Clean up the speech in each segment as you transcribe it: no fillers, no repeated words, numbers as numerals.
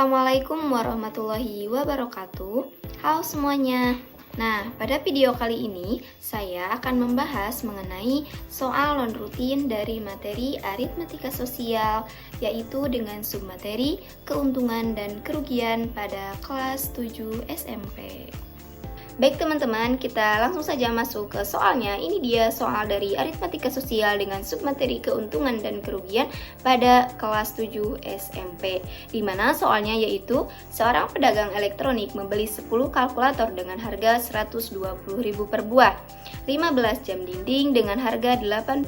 Assalamualaikum warahmatullahi wabarakatuh. Halo semuanya. Nah, pada video kali ini saya akan membahas mengenai soal non-rutin dari materi aritmatika sosial, yaitu dengan submateri keuntungan dan kerugian pada kelas 7 SMP. Baik teman-teman, kita langsung saja masuk ke soalnya. Ini dia soal dari aritmatika sosial dengan submateri keuntungan dan kerugian pada kelas 7 SMP. Dimana soalnya yaitu seorang pedagang elektronik membeli 10 kalkulator dengan harga 120.000 per buah, 15 jam dinding dengan harga 85.000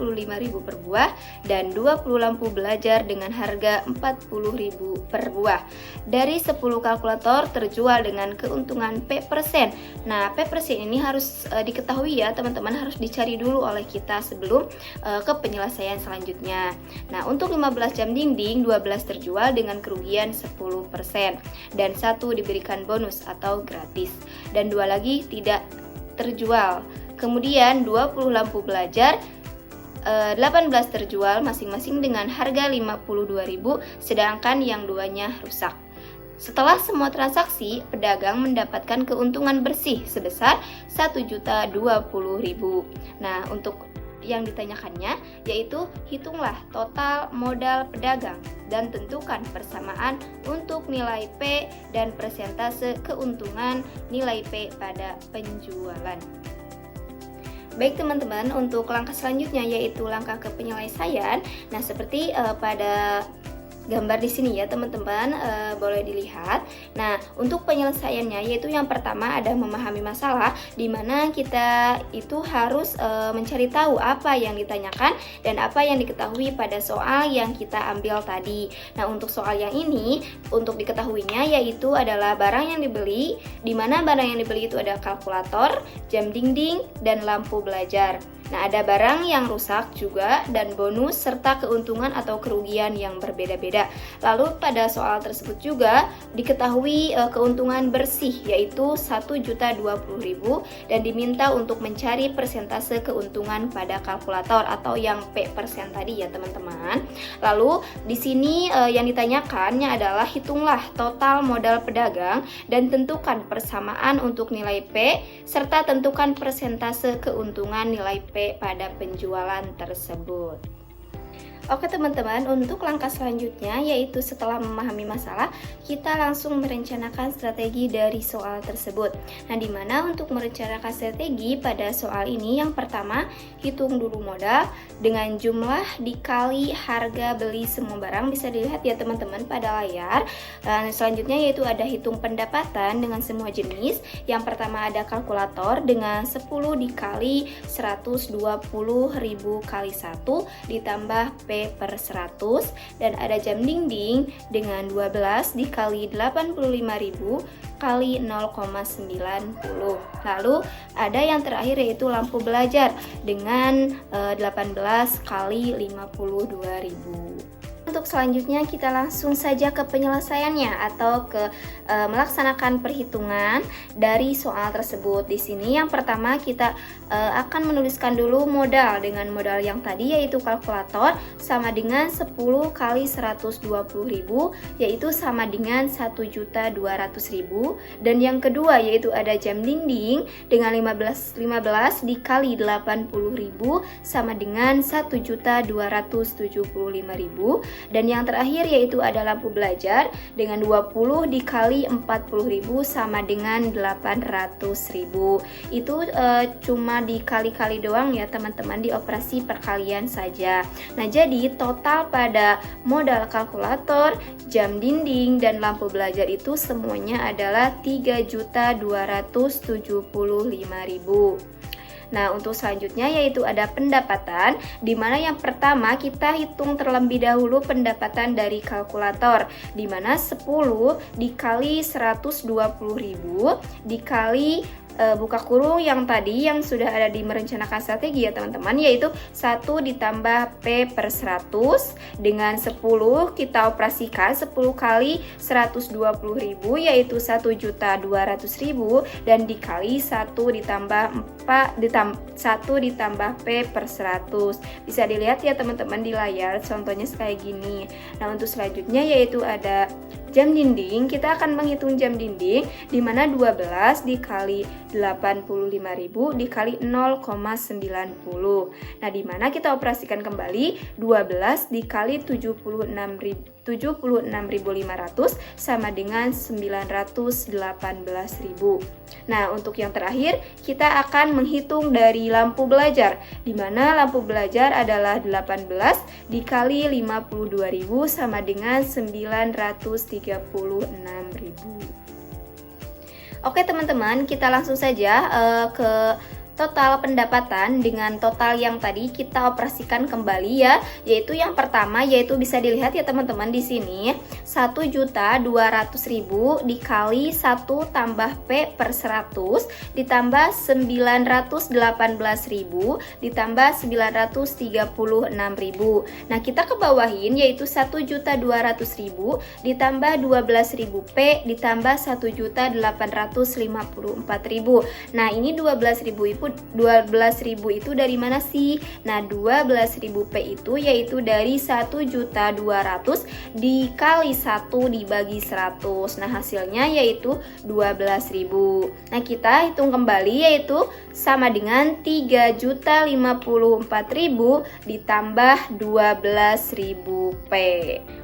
per buah, dan 20 lampu belajar dengan harga 40.000 per buah. Dari 10 kalkulator terjual dengan keuntungan P%. Nah, P% ini harus diketahui ya teman-teman, harus dicari dulu oleh kita sebelum ke penyelesaian selanjutnya. Nah, untuk 15 jam dinding 12 terjual dengan kerugian 10% dan 1 diberikan bonus atau gratis dan 2 lagi tidak terjual. Kemudian 20 lampu belajar 18 terjual masing-masing dengan harga 52.000, sedangkan yang duanya rusak. Setelah semua transaksi, pedagang mendapatkan keuntungan bersih sebesar 1.020.000. Nah, untuk yang ditanyakannya yaitu hitunglah total modal pedagang dan tentukan persamaan untuk nilai P dan persentase keuntungan nilai P pada penjualan. Baik teman-teman, untuk langkah selanjutnya yaitu langkah ke penyelesaian. Nah, seperti pada gambar di sini ya teman-teman, boleh dilihat. Nah, untuk penyelesaiannya yaitu yang pertama ada memahami masalah, di mana kita itu harus mencari tahu apa yang ditanyakan dan apa yang diketahui pada soal yang kita ambil tadi. Nah, untuk soal yang ini untuk diketahuinya yaitu adalah barang yang dibeli, di mana barang yang dibeli itu ada kalkulator, jam dinding, dan lampu belajar. Nah, ada barang yang rusak juga dan bonus serta keuntungan atau kerugian yang berbeda-beda. Lalu pada soal tersebut juga diketahui keuntungan bersih yaitu 1.020.000 dan diminta untuk mencari persentase keuntungan pada kalkulator atau yang P% tadi ya teman-teman. Lalu di sini yang ditanyakannya adalah hitunglah total modal pedagang dan tentukan persamaan untuk nilai P serta tentukan persentase keuntungan nilai P pada penjualan tersebut. Oke teman-teman, untuk langkah selanjutnya yaitu setelah memahami masalah, kita langsung merencanakan strategi dari soal tersebut. Nah, dimana untuk merencanakan strategi pada soal ini, yang pertama hitung dulu modal dengan jumlah dikali harga beli semua barang, bisa dilihat ya teman-teman pada layar. Selanjutnya yaitu ada hitung pendapatan dengan semua jenis. Yang pertama ada kalkulator dengan 10 dikali 120.000 kali 1 ditambah P per 100, dan ada jam dinding dengan 12 dikali 85.000 kali 0,90. Lalu ada yang terakhir yaitu lampu belajar dengan 18 kali 52.000. Untuk selanjutnya kita langsung saja ke penyelesaiannya atau ke melaksanakan perhitungan dari soal tersebut. Di sini yang pertama kita akan menuliskan dulu modal dengan modal yang tadi yaitu kalkulator sama dengan 10 kali 120.000 yaitu sama dengan 1.200.000, dan yang kedua yaitu ada jam dinding dengan 15 dikali 80.000 sama dengan 1.275.000, dan yang terakhir yaitu ada lampu belajar dengan 20 dikali 40.000 sama dengan 800.000. Itu cuma dikali-kali doang ya teman-teman, di operasi perkalian saja. Nah, jadi total pada modal kalkulator, jam dinding, dan lampu belajar itu semuanya adalah 3.275.000. Nah, untuk selanjutnya yaitu ada pendapatan, di mana yang pertama kita hitung terlebih dahulu pendapatan dari kalkulator, di mana 10 dikali 120.000 dikali buka kurung yang tadi yang sudah ada di merencanakan strategi ya teman-teman, yaitu 1 ditambah P per 100 dengan 10 kita operasikan 10 kali 120.000 yaitu 1.200.000 dan dikali 1 ditambah 1 ditambah P per 100. Bisa dilihat ya teman-teman di layar contohnya kayak gini. Nah, untuk selanjutnya yaitu ada jam dinding, kita akan menghitung jam dinding di mana 12 dikali 85.000 dikali 0,90. Nah, di mana kita operasikan kembali 12 dikali 76.500 sama dengan 918.000. Nah, untuk yang terakhir kita akan menghitung dari lampu belajar, di mana lampu belajar adalah 18 dikali 52.000 sama dengan 936.000. Oke teman-teman, kita langsung saja ke total pendapatan dengan total yang tadi kita operasikan kembali ya, yaitu yang pertama yaitu bisa dilihat ya teman-teman di sini 1.200.000 dikali 1 tambah P per 100 ditambah 918.000 ditambah 936.000. Nah, kita kebawahin yaitu 1.200.000 ditambah 12.000 P ditambah 1.854.000. Nah, ini 12.000 itu dari mana sih? Nah, 12.000 P itu yaitu dari 1.200.000 dikali 1 dibagi 100. Nah, hasilnya yaitu 12.000. Nah, kita hitung kembali yaitu sama dengan 3.054.000 ditambah 12.000 P.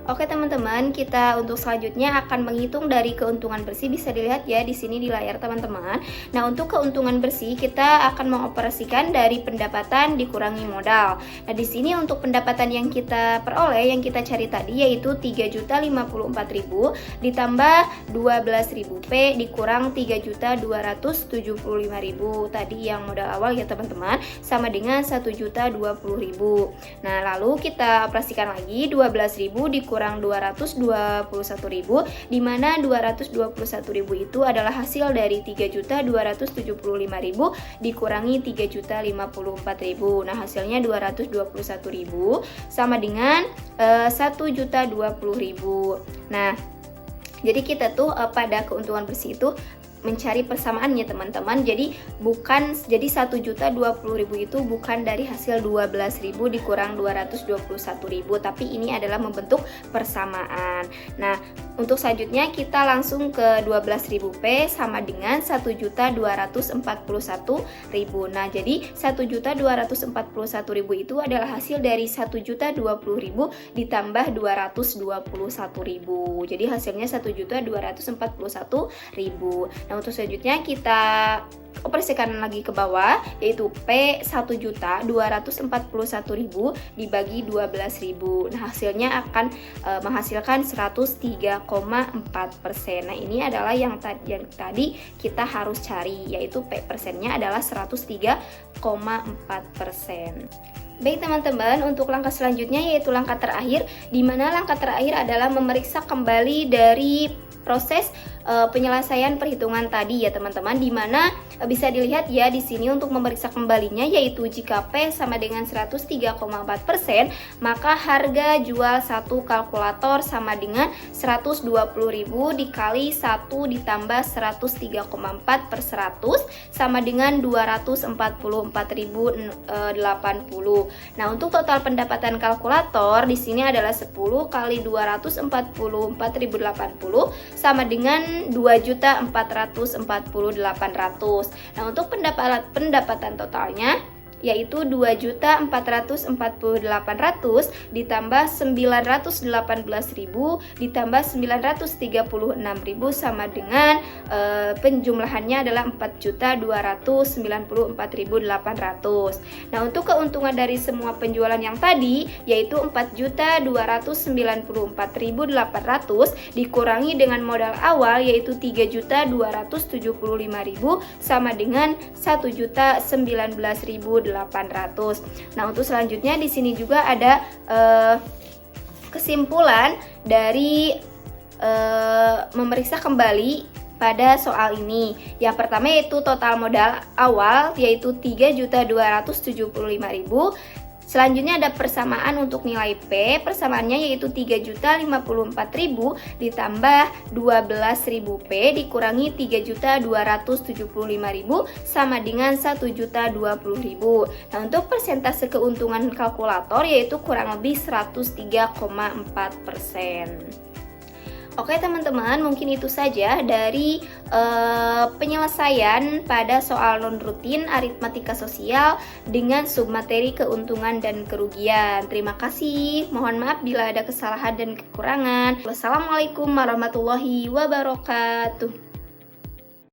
Oke teman-teman, kita untuk selanjutnya akan menghitung dari keuntungan bersih. Bisa dilihat ya di sini di layar teman-teman. Nah, untuk keuntungan bersih kita akan mengoperasikan dari pendapatan dikurangi modal. Nah, di sini untuk pendapatan yang kita peroleh, yang kita cari tadi yaitu 3.054.000 ditambah 12.000 P dikurang 3.275.000 tadi yang modal awal ya teman-teman, sama dengan 1.020.000. Nah, lalu kita operasikan lagi 12.000 dikurang 221.000, di mana 221.000 itu adalah hasil dari 3.275.000 dikurangi 3.054.000. Nah, hasilnya 221.000 sama dengan 1.020.000. Nah, jadi kita tuh pada keuntungan bersih itu mencari persamaannya teman-teman. Jadi 1.020.000 itu bukan dari hasil 12.000 dikurang 221.000, tapi ini adalah membentuk persamaan. Nah, untuk selanjutnya kita langsung ke 12.000 P sama dengan 1.241.000. Nah, jadi 1.241.000 itu adalah hasil dari 1.020.000 ditambah 221.000. Jadi hasilnya 1.241.000. Nah, untuk selanjutnya kita operasikan lagi ke bawah yaitu P 1.241.000 dibagi 12.000. Nah, hasilnya akan menghasilkan 103,4%. Nah, ini adalah yang tadi kita harus cari, yaitu P persennya adalah 103,4%. Baik teman-teman, untuk langkah selanjutnya yaitu langkah terakhir, di mana langkah terakhir adalah memeriksa kembali dari proses penyelesaian perhitungan tadi ya teman-teman, di mana bisa dilihat ya di sini untuk memeriksa kembalinya yaitu jika P sama dengan 103,4%, maka harga jual satu kalkulator sama dengan 120.000 dikali 1 ditambah 103,4 per 100 sama dengan 244.080. Nah, untuk total pendapatan kalkulator di sini adalah 10 kali 244.080 sama dengan 2.448.000. Nah, untuk pendapatan totalnya yaitu 2.448.000 ditambah 918.000 ditambah 936.000 sama dengan penjumlahannya adalah 4.294.800. Nah, untuk keuntungan dari semua penjualan yang tadi yaitu 4.294.800 dikurangi dengan modal awal yaitu 3.275.000 sama dengan 1.019.800. Nah, untuk selanjutnya di sini juga ada kesimpulan dari memeriksa kembali pada soal ini. Yang pertama yaitu total modal awal yaitu 3.275.000. Selanjutnya ada persamaan untuk nilai P. Persamaannya yaitu 3.054.000 ditambah 12.000 P dikurangi 3.275.000 sama dengan 1.020.000. Nah, untuk persentase keuntungan kalkulator yaitu kurang lebih 103,4%. Oke teman-teman, mungkin itu saja dari penyelesaian pada soal non-rutin aritmatika sosial dengan submateri keuntungan dan kerugian. Terima kasih, mohon maaf bila ada kesalahan dan kekurangan. Wassalamualaikum warahmatullahi wabarakatuh.